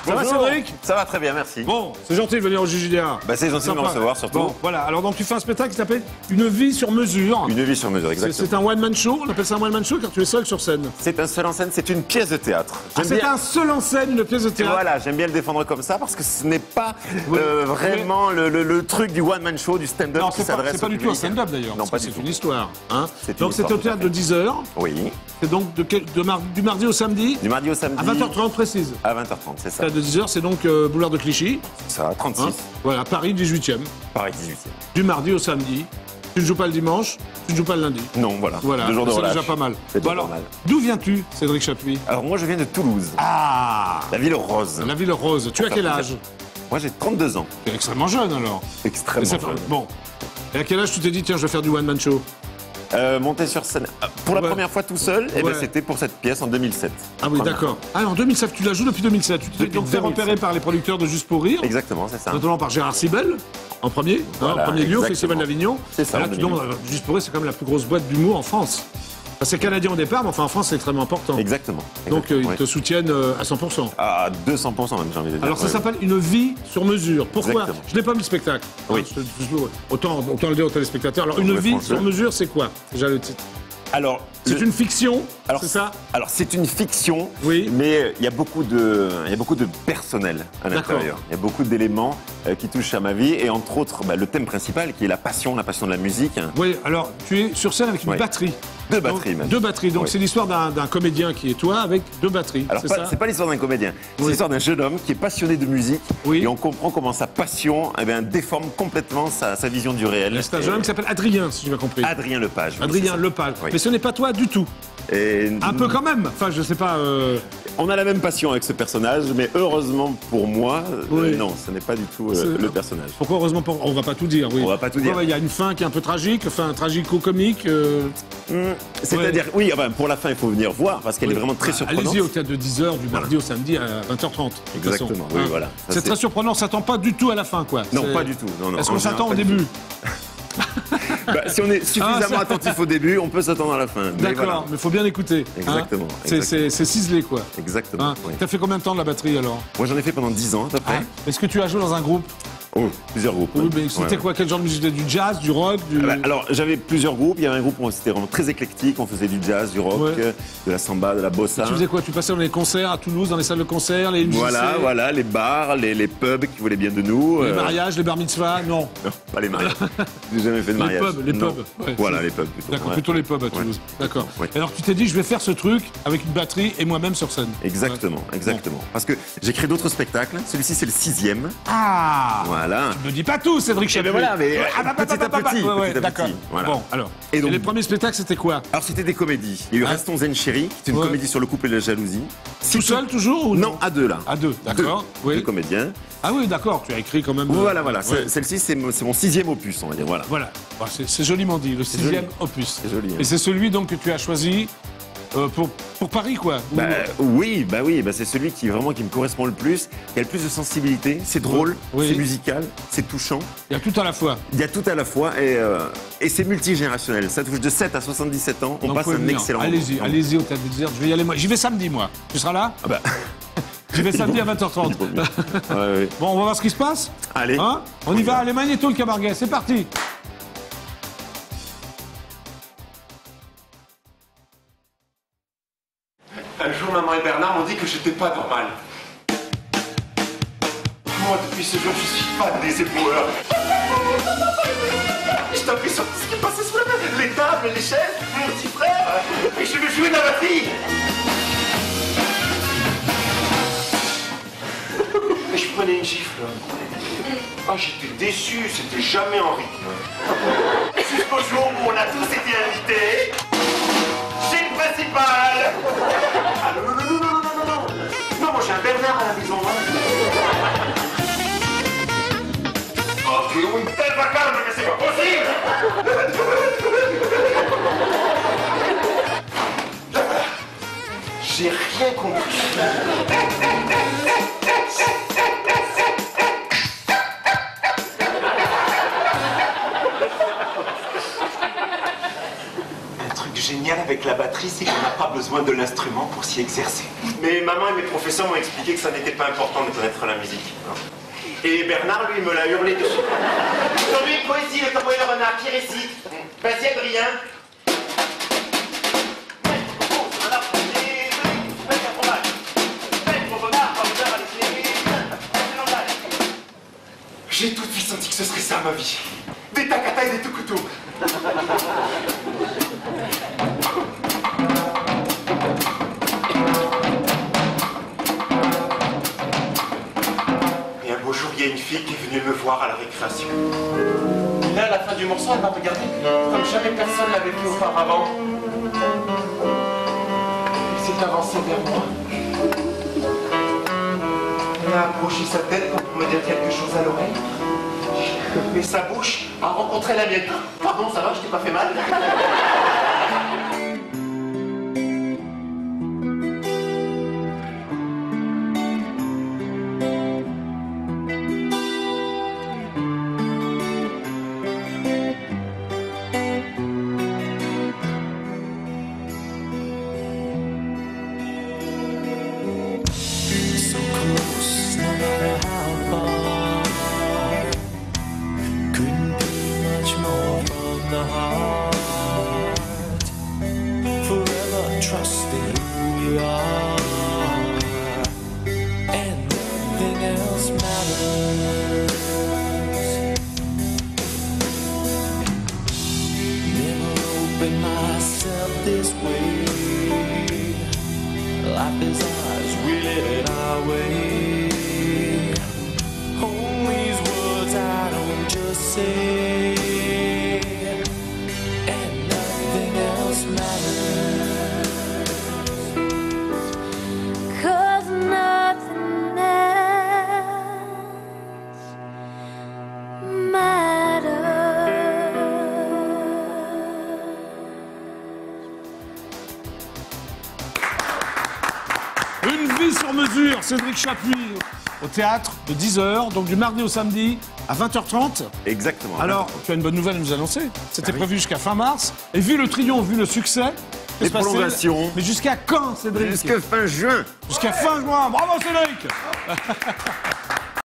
Ça va, Cédric? Ça va très bien, merci. Bon, c'est gentil de venir au JJDA. Bah, c'est gentil de me recevoir, surtout. Bon, voilà. Alors, donc, tu fais un spectacle qui s'appelle Une vie sur mesure. Une vie sur mesure, exactement. C'est un one-man show. On appelle ça un one-man show car tu es seul sur scène. C'est un seul en scène, c'est une pièce de théâtre. C'est un seul en scène, une pièce de théâtre. Voilà, j'aime bien le défendre comme ça parce que ce n'est pas vraiment le truc du one-man show, du stand-up qui s'adresse. C'est pas du tout un stand-up d'ailleurs. Non, pas du tout. C'est une histoire. Hein. Donc, c'est au théâtre de 10h. Oui. C'est donc du mardi au samedi. Du mardi au samedi. À 20h30 précise. À 20h30, c'est ça. Théâtre de 10h, c'est donc boulevard de Clichy. Ça, 36. Hein. Voilà, Paris 18e. Paris 18e. Du mardi au samedi. Tu ne joues pas le dimanche, tu ne joues pas le lundi. Non, voilà. Voilà, Le jour de relâche. c'est déjà pas mal. Bon, alors, d'où viens-tu, Cédric Chapuis? Alors, moi, je viens de Toulouse. Ah, la ville rose. La ville rose. Tu as quel âge? Moi, j'ai 32 ans. Tu es extrêmement jeune, alors. Extrêmement jeune. Bon. Et à quel âge tu t'es dit, tiens, je vais faire du one-man show? Monter sur scène pour la première fois tout seul, et ben c'était pour cette pièce en 2007. Ah oui, d'accord. Ah, en 2007, tu la joues depuis 2007. Tu t'es donc fait repérer par les producteurs de Juste pour Rire. Exactement, c'est ça. Notamment par Gérard Sibel, en premier, voilà, en premier lieu au Festival d'Avignon. C'est ça. Là, Juste pour Rire, c'est quand même la plus grosse boîte d'humour en France. C'est canadien au départ, mais enfin en France, c'est extrêmement important. Exactement. Donc ils te soutiennent à 100%. À 200% même, j'ai envie de dire. Alors ça s'appelle Une vie sur mesure. Pourquoi? Exactement. Je n'ai pas vu le spectacle. Oui. Autant le dire aux téléspectateurs. Alors Une vie sur mesure, c'est quoi déjà le titre? Alors, c'est une fiction, c'est ça? Alors c'est une fiction, oui. Mais il y a beaucoup de personnel à l'intérieur. Il y a beaucoup d'éléments qui touchent à ma vie et entre autres le thème principal qui est la passion de la musique. Oui, alors tu es sur scène avec une batterie. Deux batteries même. Deux batteries, donc c'est l'histoire d'un comédien qui est toi avec deux batteries. Alors c'est pas l'histoire d'un comédien, c'est l'histoire d'un jeune homme qui est passionné de musique et on comprend comment sa passion déforme complètement sa vision du réel. C'est un jeune homme qui s'appelle Adrien, si j'ai bien compris. Adrien Lepage. Adrien Lepage. Mais ce n'est pas toi du tout. Un peu quand même. Enfin, je sais pas. On a la même passion avec ce personnage, mais heureusement pour moi, non, ce n'est pas du tout le personnage. Pourquoi heureusement pour... On va pas tout dire, oui. On va pas tout dire. Il y a une fin qui est un peu tragique, enfin tragico-comique. C'est-à-dire, oui, enfin, pour la fin, il faut venir voir parce qu'elle est vraiment très surprenante. Allez-y au théâtre de 10h du mardi au samedi à 20h30. Exactement, oui, voilà. C'est très surprenant, on s'attend pas du tout à la fin, quoi. Non, pas du tout. Est-ce qu'on s'attend au début? Si on est suffisamment attentif au début, on peut s'attendre à la fin. D'accord, mais il faut bien écouter. Exactement. C'est ciselé, quoi. Exactement. T'as fait combien de temps de la batterie, alors? Moi, j'en ai fait pendant 10 ans, à peu près. Est-ce que tu as joué dans un groupe? Oh, plusieurs groupes. Oui, mais c'était quoi? Quel genre de musique? Du jazz, du rock, Alors, j'avais plusieurs groupes. Il y avait un groupe où c'était vraiment très éclectique. On faisait du jazz, du rock, de la samba, de la bossa. Tu faisais quoi? Tu passais dans les concerts à Toulouse, dans les salles de concert, les MJC? Voilà, les bars, les pubs qui voulaient bien de nous. Les mariages, les bar mitzvahs? Non. Non, pas les mariages. J'ai jamais fait de mariage. Les pubs. Voilà, les pubs plutôt. D'accord, plutôt les pubs à Toulouse. D'accord. Alors, tu t'es dit, je vais faire ce truc avec une batterie et moi-même sur scène. Exactement. Parce que j'ai créé d'autres spectacles. Celui-ci, c'est le 6e. Ah! Voilà. Ne dis pas tout, Cédric Chapuis. Voilà, mais petit à petit. D'accord. Voilà. Bon, alors. Et donc, les premiers spectacles, c'était quoi? Alors, c'était des comédies. Il y a eu Restons zen chéri, qui est une comédie sur le couple et la jalousie. Tout seul, toujours ou non, à deux, là. À deux, d'accord. Deux comédiens. Ah oui, d'accord, tu as écrit quand même. Voilà. Celle-ci, c'est mon 6e opus, on va dire. Voilà. C'est joliment dit, le 6e opus. C'est joli. Et c'est celui donc que tu as choisi pour Paris, quoi. Oui, c'est celui qui me correspond le plus. Il y a le plus de sensibilité. C'est drôle, c'est musical, c'est touchant. Il y a tout à la fois. Il y a tout à la fois et c'est multigénérationnel. Ça touche de 7 à 77 ans. On passe un excellent moment. Allez-y au Théâtre des Déserts. Je vais y aller moi. J'y vais samedi, moi. Tu seras là? J'y vais samedi à 20h30. Bon, on va voir ce qui se passe. Allez. On y va. Allez, Magnéto, le Camarguais. C'est parti. Un jour, maman et Bernard m'ont dit que j'étais pas normal. Moi, depuis ce jour, je suis fan des éboueurs. Je t'appuie sur tout ce qui passait sous la main. Les tables, les chaises, mon petit frère. Et je vais jouer de la batterie. Et je prenais une gifle. Ah, j'étais déçu, c'était jamais en rythme. Jusqu'au jour où on a tous été invités. Chez le principal. Ah non. Non, moi j'ai un Bernard à la maison. Ok, une telle vacarme, mais c'est pas possible. J'ai rien compris. Un truc génial avec avec la batterie, c'est qu'on n'a pas besoin de l'instrument pour s'y exercer. Mais maman et mes professeurs m'ont expliqué que ça n'était pas important de connaître la musique. Et Bernard, lui, me l'a hurlé dessus. Aujourd'hui, poésie, le cowboy et le renard qui récite. Vas-y, Adrien. J'ai tout de suite senti que ce serait ça ma vie. Des takata et des tukutu. Et un beau jour, il y a une fille qui est venue me voir à la récréation. Et là, à la fin du morceau, elle m'a regardé comme jamais personne l'avait vu auparavant. Elle s'est avancée vers moi. Elle a approché sa tête comme pour me dire quelque chose à l'oreille. Mais sa bouche a rencontré la mienne. Pardon, ça va, je t'ai pas fait mal. Cédric Chapuis au théâtre de 10h, donc du mardi au samedi à 20h30. Exactement. Alors, tu as une bonne nouvelle à nous annoncer. C'était prévu jusqu'à fin mars. Et vu le triomphe, vu le succès... Les prolongations. Mais jusqu'à quand, Cédric? Jusqu'à fin juin. Jusqu'à fin juin. Bravo, Cédric.